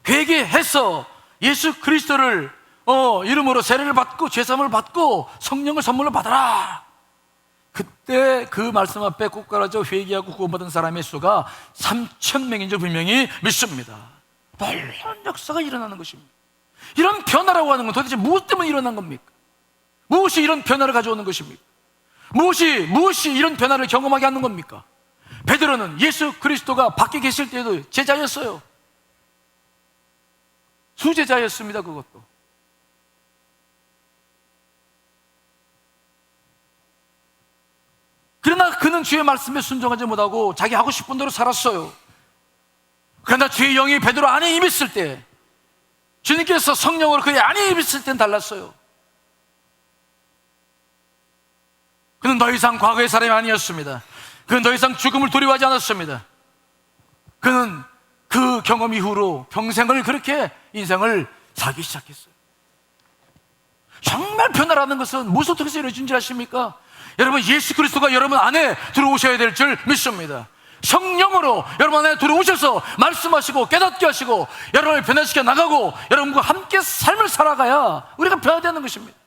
회개해서 예수 그리스도를 이름으로 세례를 받고 죄사함을 받고 성령을 선물로 받아라. 그때 그 말씀 앞에 꿇어져 회개하고 구원받은 사람의 수가 3,000명인 줄 분명히 믿습니다. 놀라운 역사가 일어나는 것입니다. 이런 변화라고 하는 건 도대체 무엇 때문에 일어난 겁니까? 무엇이 이런 변화를 가져오는 것입니까? 무엇이 이런 변화를 경험하게 하는 겁니까? 베드로는 예수 그리스도가 밖에 계실 때도 제자였어요. 수제자였습니다. 그것도. 그러나 그는 주의 말씀에 순종하지 못하고 자기 하고 싶은 대로 살았어요. 그러나 주의 영이 베드로 안에 임했을 때, 주님께서 성령으로 그의 안에 임했을 땐 달랐어요. 그는 더 이상 과거의 사람이 아니었습니다. 그는 더 이상 죽음을 두려워하지 않았습니다. 그는 그 경험 이후로 평생을 그렇게 인생을 살기 시작했어요. 정말 변화라는 것은 무엇을 통해서 이루어진 줄 아십니까? 여러분, 예수 그리스도가 여러분 안에 들어오셔야 될 줄 믿습니다. 성령으로 여러분 안에 들어오셔서 말씀하시고 깨닫게 하시고 여러분을 변화시켜 나가고 여러분과 함께 삶을 살아가야 우리가 변화되는 것입니다.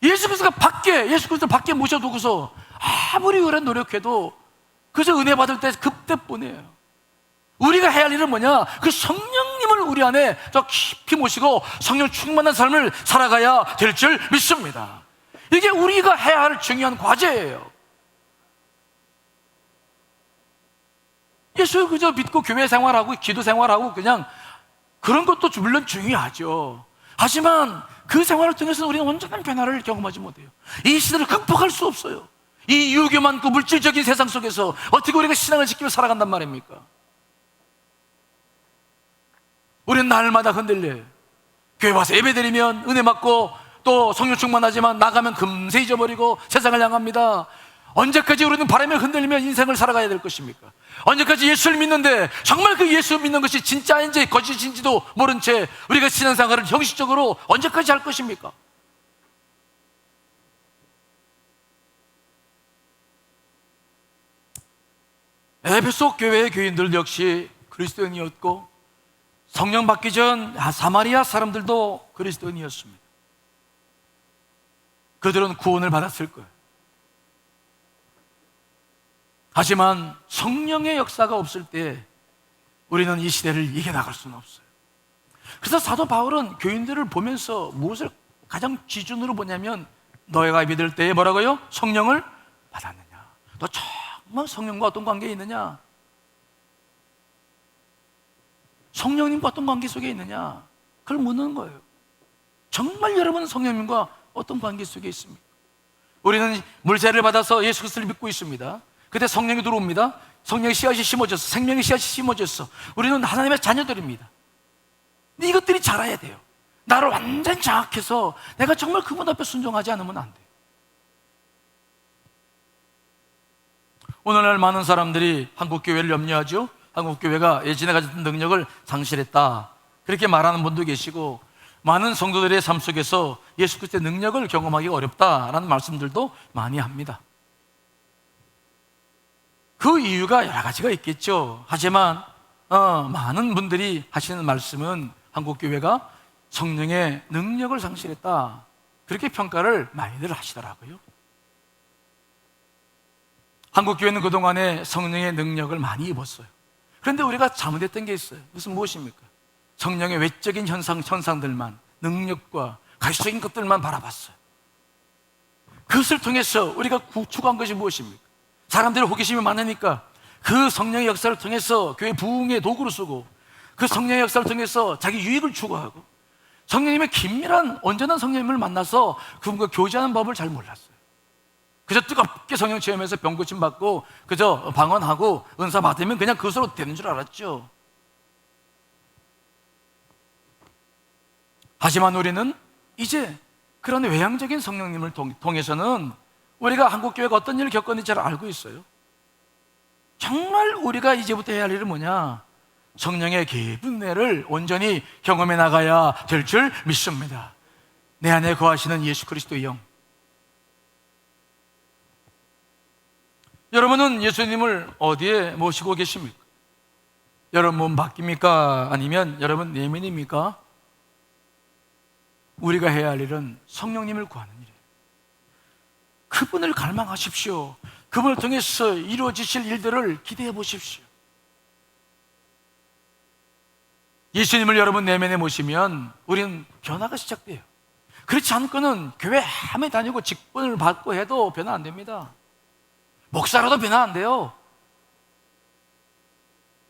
예수 그리스도 밖에 모셔두고서 아무리 오래 노력해도 그저 은혜 받을 때 그때뿐이에요. 우리가 해야 할 일은 뭐냐? 그 성령님을 우리 안에 더 깊이 모시고 성령 충만한 삶을 살아가야 될 줄 믿습니다. 이게 우리가 해야 할 중요한 과제예요. 예수 그저 믿고 교회 생활하고 기도 생활하고 그냥 그런 것도 물론 중요하죠. 하지만 그 생활을 통해서 우리는 온전한 변화를 경험하지 못해요. 이 시대를 극복할 수 없어요. 이 유교 많고 물질적인 세상 속에서 어떻게 우리가 신앙을 지키며 살아간단 말입니까? 우리는 날마다 흔들려요. 교회 와서 예배드리면 은혜 받고 또 성령 충만하지만 나가면 금세 잊어버리고 세상을 향합니다. 언제까지 우리는 바람에 흔들리며 인생을 살아가야 될 것입니까? 언제까지 예수를 믿는데 정말 그 예수 믿는 것이 진짜인지 거짓인지도 모른 채 우리가 신앙생활을 형식적으로 언제까지 할 것입니까? 에베소 교회의 교인들 역시 그리스도인이었고, 성령 받기 전 사마리아 사람들도 그리스도인이었습니다. 그들은 구원을 받았을 거예요. 하지만 성령의 역사가 없을 때 우리는 이 시대를 이겨나갈 수는 없어요. 그래서 사도 바울은 교인들을 보면서 무엇을 가장 기준으로 보냐면, 너희가 믿을 때에 뭐라고요? 성령을 받았느냐? 너 정말 성령과 어떤 관계에 있느냐? 성령님과 어떤 관계 속에 있느냐? 그걸 묻는 거예요. 정말 여러분은 성령님과 어떤 관계 속에 있습니까? 우리는 물세를 받아서 예수 그리스도를 믿고 있습니다. 그때 성령이 들어옵니다. 성령의 씨앗이 심어졌어. 생명의 씨앗이 심어졌어. 우리는 하나님의 자녀들입니다. 근데 이것들이 자라야 돼요. 나를 완전히 장악해서 내가 정말 그분 앞에 순종하지 않으면 안 돼요. 오늘날 많은 사람들이 한국교회를 염려하죠. 한국교회가 예전에 가졌던 능력을 상실했다, 그렇게 말하는 분도 계시고, 많은 성도들의 삶 속에서 예수 그리스도의 능력을 경험하기가 어렵다라는 말씀들도 많이 합니다. 그 이유가 여러 가지가 있겠죠. 하지만 많은 분들이 하시는 말씀은 한국교회가 성령의 능력을 상실했다, 그렇게 평가를 많이들 하시더라고요. 한국교회는 그동안에 성령의 능력을 많이 입었어요. 그런데 우리가 잘못했던 게 있어요. 무엇입니까? 성령의 외적인 현상들만, 능력과 가시적인 것들만 바라봤어요. 그것을 통해서 우리가 추구한 것이 무엇입니까? 사람들의 호기심이 많으니까 그 성령의 역사를 통해서 교회 부흥의 도구로 쓰고, 그 성령의 역사를 통해서 자기 유익을 추구하고, 성령님의 긴밀한 온전한 성령님을 만나서 그분과 교제하는 법을 잘 몰랐어요. 그저 뜨겁게 성령 체험해서 병 고침 받고 그저 방언하고 은사 받으면 그냥 그것으로 되는 줄 알았죠. 하지만 우리는 이제 그런 외향적인 성령님을 통해서는 우리가 한국교회가 어떤 일을 겪었는지 잘 알고 있어요. 정말 우리가 이제부터 해야 할 일은 뭐냐? 성령의 깊은 은혜를 온전히 경험해 나가야 될 줄 믿습니다. 내 안에 거하시는 예수 그리스도의 영. 여러분은 예수님을 어디에 모시고 계십니까? 여러분 몸 바뀝니까? 아니면 여러분 내면입니까? 우리가 해야 할 일은 성령님을 구하는 일이에요. 그분을 갈망하십시오. 그분을 통해서 이루어지실 일들을 기대해 보십시오. 예수님을 여러분 내면에 모시면 우리는 변화가 시작돼요. 그렇지 않고는 교회 함에 다니고 직분을 받고 해도 변화 안 됩니다. 목사라도 변화 안 돼요.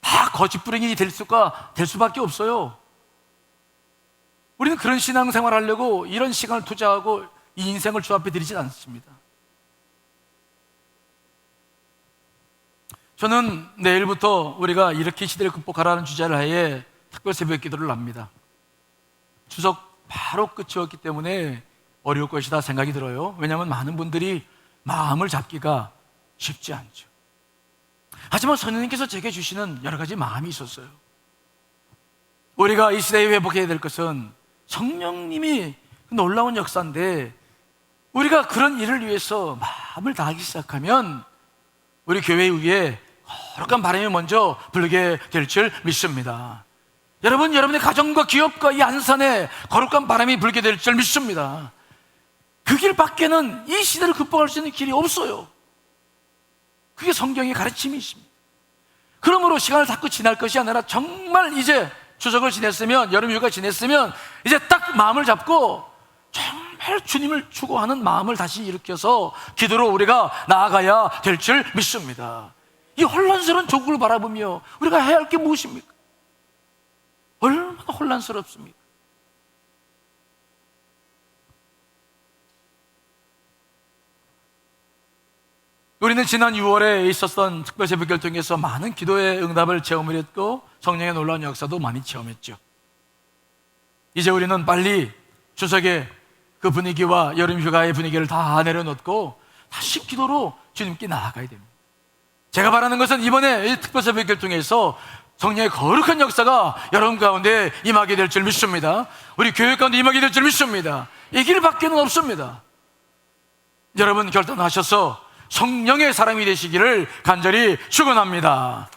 다 거짓부랭이 될 수밖에 없어요. 우리는 그런 신앙생활 하려고 이런 시간을 투자하고 이 인생을 주 앞에 드리진 않습니다. 저는 내일부터 우리가 이렇게 시대를 극복하라는 주제를 하에 특별 새벽 기도를 합니다. 추석 바로 끝이었기 때문에 어려울 것이다 생각이 들어요. 왜냐하면 많은 분들이 마음을 잡기가 쉽지 않죠. 하지만 성령님께서 제게 주시는 여러 가지 마음이 있었어요. 우리가 이 시대에 회복해야 될 것은 성령님이 놀라운 역사인데, 우리가 그런 일을 위해서 마음을 다하기 시작하면 우리 교회 위에 거룩한 바람이 먼저 불게 될 줄 믿습니다. 여러분의 가정과 기업과 이 안산에 거룩한 바람이 불게 될 줄 믿습니다. 그 길 밖에는 이 시대를 극복할 수 있는 길이 없어요. 그게 성경의 가르침이십니다. 그러므로 시간을 자꾸 지날 것이 아니라 정말 이제 추석을 지냈으면, 여름휴가 지냈으면 이제 딱 마음을 잡고 정말 주님을 추구하는 마음을 다시 일으켜서 기도로 우리가 나아가야 될 줄 믿습니다. 이 혼란스러운 조국을 바라보며 우리가 해야 할 게 무엇입니까? 얼마나 혼란스럽습니까? 우리는 지난 6월에 있었던 특별 새벽기도를 통해서 많은 기도의 응답을 체험을 했고, 성령의 놀라운 역사도 많이 체험했죠. 이제 우리는 빨리 추석의 그 분위기와 여름 휴가의 분위기를 다 내려놓고 다시 기도로 주님께 나아가야 됩니다. 제가 바라는 것은 이번에 이 특별 새벽기도를 통해서 성령의 거룩한 역사가 여러분 가운데 임하게 될 줄 믿습니다. 우리 교회 가운데 임하게 될 줄 믿습니다. 이 길 밖에는 없습니다. 여러분 결단하셔서 성령의 사람이 되시기를 간절히 축원합니다.